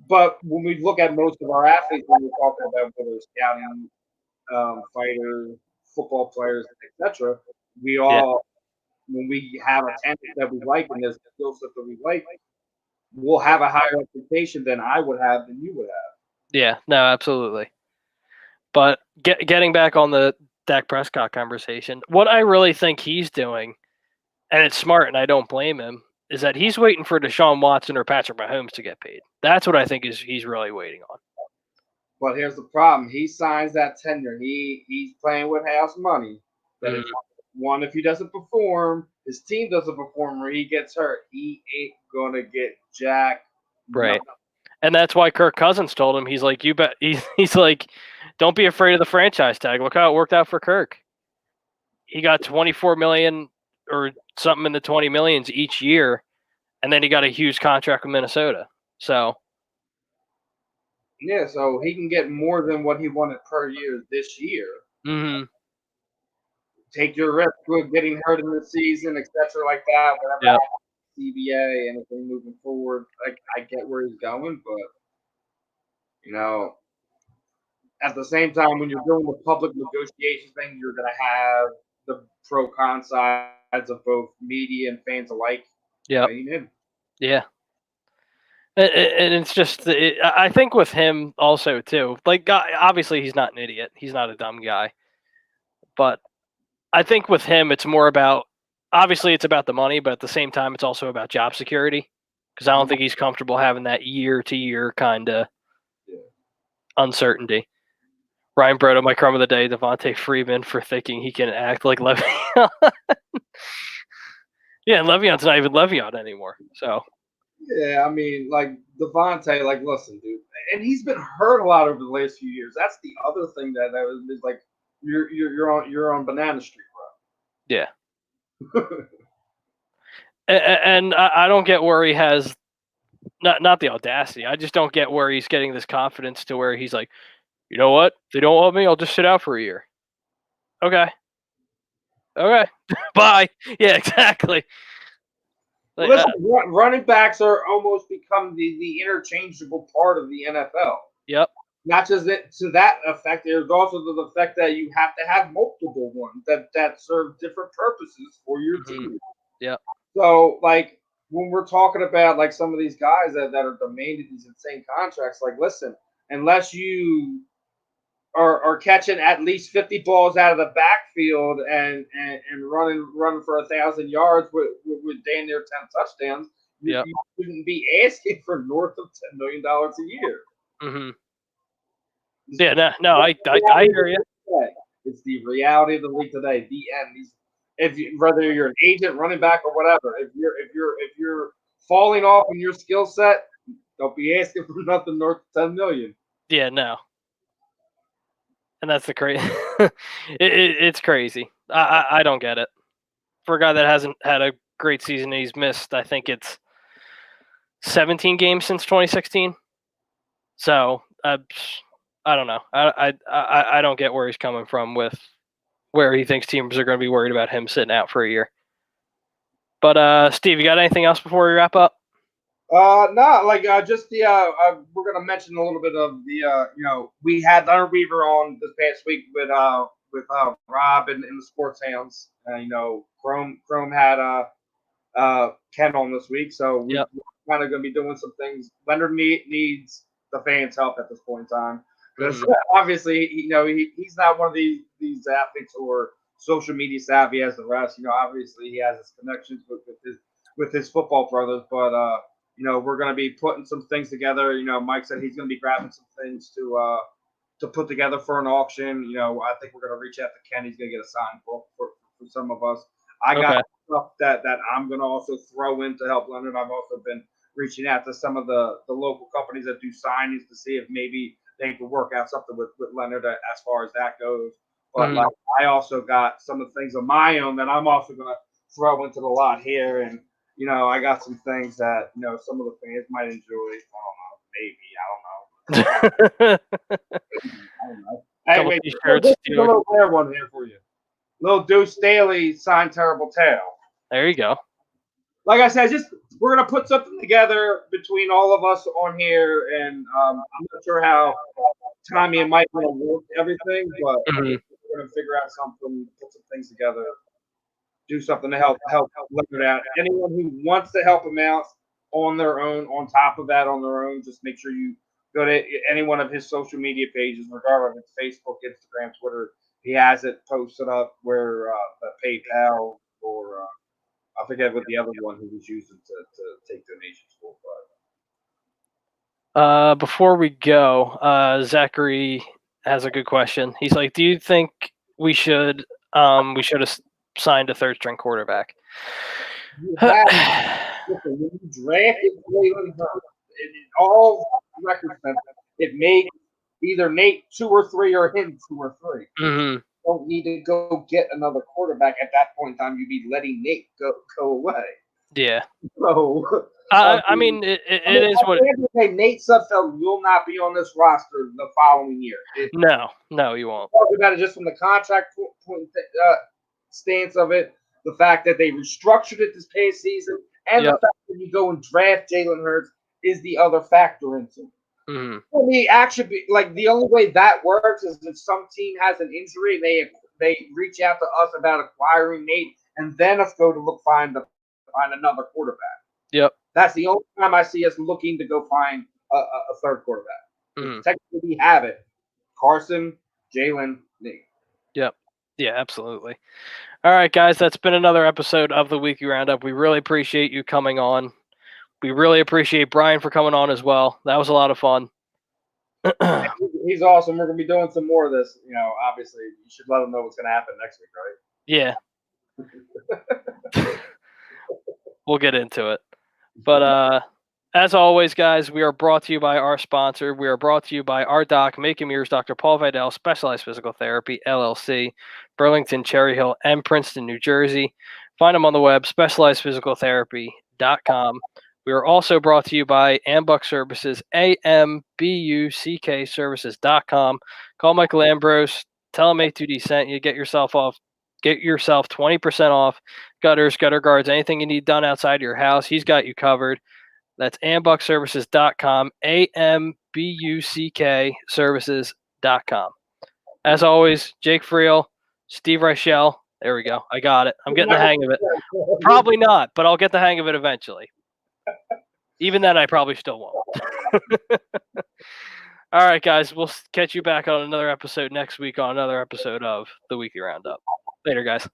But when we look at most of our athletes, when we're talking about whether it's scouting, fighters, football players, etc., we all. When we have a talent that we like and there's a skill set that we like, we'll have a higher expectation than I would have than you would have. Yeah, no, absolutely. But getting back on the Dak Prescott conversation, what I really think he's doing, and it's smart and I don't blame him, is that he's waiting for Deshaun Watson or Patrick Mahomes to get paid. That's what I think he's really waiting on. But here's the problem. He signs that tenure. He's playing with house money. That is one, if he doesn't perform, his team doesn't perform, or he gets hurt, he ain't gonna get jack. Right. And that's why Kirk Cousins told him, he's like, you bet. He's like, don't be afraid of the franchise tag. Look how it worked out for Kirk. He got 24 million or something in the 20 millions each year, and then he got a huge contract with Minnesota. So yeah, so he can get more than what he wanted per year this year. Mm-hmm. Take your risk with getting hurt in the season, etc., like that. Whatever. Yep. CBA, anything moving forward. I get where he's going, but at the same time, when you're doing the public negotiations thing, you're going to have the pro con sides of both media and fans alike. Yeah. Yeah. And it's just, I think with him also too, like obviously he's not an idiot. He's not a dumb guy. But I think with him, it's more about, obviously it's about the money, but at the same time, it's also about job security. Because I don't think he's comfortable having that year-to-year kind of uncertainty. Ryan Brodo, my crumb of the day, Devante Freeman for thinking he can act like Le'Veon. Yeah, and Le'Veon's not even Le'Veon anymore. So. Yeah, I mean, like Devante, like listen, dude, and he's been hurt a lot over the last few years. That's the other thing that is like you're on Banana Street, bro. Yeah. And I don't get where he has not the audacity. I just don't get where he's getting this confidence to where he's like, you know what? If they don't want me, I'll just sit out for a year. Okay. Bye. Yeah, exactly. Like, listen, running backs are almost become the interchangeable part of the NFL. Yep. Not just to that effect, there's also the effect that you have to have multiple ones that serve different purposes for your team. Yep. So, like, when we're talking about like some of these guys that are demanding these insane contracts, like listen, unless you are catching at least 50 balls out of the backfield and running for 1,000 yards with damn near 10 touchdowns, Yep. you shouldn't be asking for north of $10 million a year. Mm-hmm. Yeah, no, I hear you. It's the reality of the league today. The end. Whether you're an agent, running back, or whatever, if you're falling off in your skill set, don't be asking for nothing north of 10 million. Yeah, no. And that's the crazy. It's crazy. I don't get it. For a guy that hasn't had a great season, he's missed. I think it's 17 games since 2016. So I don't know. I don't get where he's coming from with where he thinks teams are going to be worried about him sitting out for a year. But Steve, you got anything else before we wrap up? No, like just the we're gonna mention a little bit of the we had Leonard Weaver on this past week with Rob and the Sports Hounds. Chrome had Ken on this week, so we're kind of gonna be doing some things. Leonard needs the fans' help at this point in time because obviously he's not one of these athletes who are social media savvy as the rest. Obviously he has his connections with his football brothers, but we're going to be putting some things together. Mike said he's going to be grabbing some things to put together for an auction. I think we're going to reach out to Ken. He's going to get a signed book for some of us. I got stuff that I'm going to also throw in to help Leonard. I've also been reaching out to some of the local companies that do signings to see if maybe they could work out something with Leonard as far as that goes. But I also got some of the things of my own that I'm also going to throw into the lot here. And I got some things that some of the fans might enjoy. I don't know. I don't know. Hey, wait, a little rare one here for you. Little Deuce Staley signed Terrible Tale. There you go. Like I said, we're gonna put something together between all of us on here, and I'm not sure how Tommy and Mike want to work everything, but we're gonna figure out something, put some things together. Do something to help Leonard out. Anyone who wants to help him out on their own, on top of that, on their own, just make sure you go to any one of his social media pages, regardless if it's Facebook, Instagram, Twitter. He has it posted up where the PayPal or I forget what the other one he was using to take donations for. But before we go, Zachary has a good question. He's like, "Do you think we should have signed a third string quarterback?" When you drafted Jalen Hurts, all records it made either Nate 2 or 3 or him 2 or 3. Mm-hmm. Don't need to go get another quarterback at that point in time. You'd be letting Nate go away. Yeah. So I mean, it is what. Nate Sudfeld will not be on this roster the following year. No, you won't. Talk about it just from the contract stance of it, the fact that they restructured it this past season, and the fact that you go and draft Jalen Hurts is the other factor into it. Mm-hmm. For me, actually, like the only way that works is if some team has an injury, they reach out to us about acquiring Nate, and then us go to find another quarterback. Yep. That's the only time I see us looking to go find a third quarterback. Mm-hmm. Technically, we have it: Carson, Jalen, Nate. Yep. Yeah, absolutely. All right, guys, that's been another episode of the Weekly Roundup. We really appreciate you coming on. We really appreciate Brian for coming on as well. That was a lot of fun. He's awesome. We're going to be doing some more of this. Obviously, you should let him know what's going to happen next week, right? Yeah. We'll get into it. But as always, guys, we are brought to you by our sponsor. We are brought to you by our doc, Making Mirrors, Dr. Paul Vidal, Specialized Physical Therapy, LLC, Burlington, Cherry Hill, and Princeton, New Jersey. Find them on the web, specializedphysicaltherapy.com. We are also brought to you by Ambuck Services, AMBUCK Services.com. Call Michael Ambrose, tell him A2D sent you, get yourself 20% off gutters, gutter guards, anything you need done outside your house. He's got you covered. That's ambuckservices.com, AMBUCK Services.com. As always, Jake Friel, Steve Reichel. There we go. I got it. I'm getting the hang of it. Probably not, but I'll get the hang of it eventually. Even then, I probably still won't. All right, guys. We'll catch you back on another episode next week on another episode of the Weekly Roundup. Later, guys.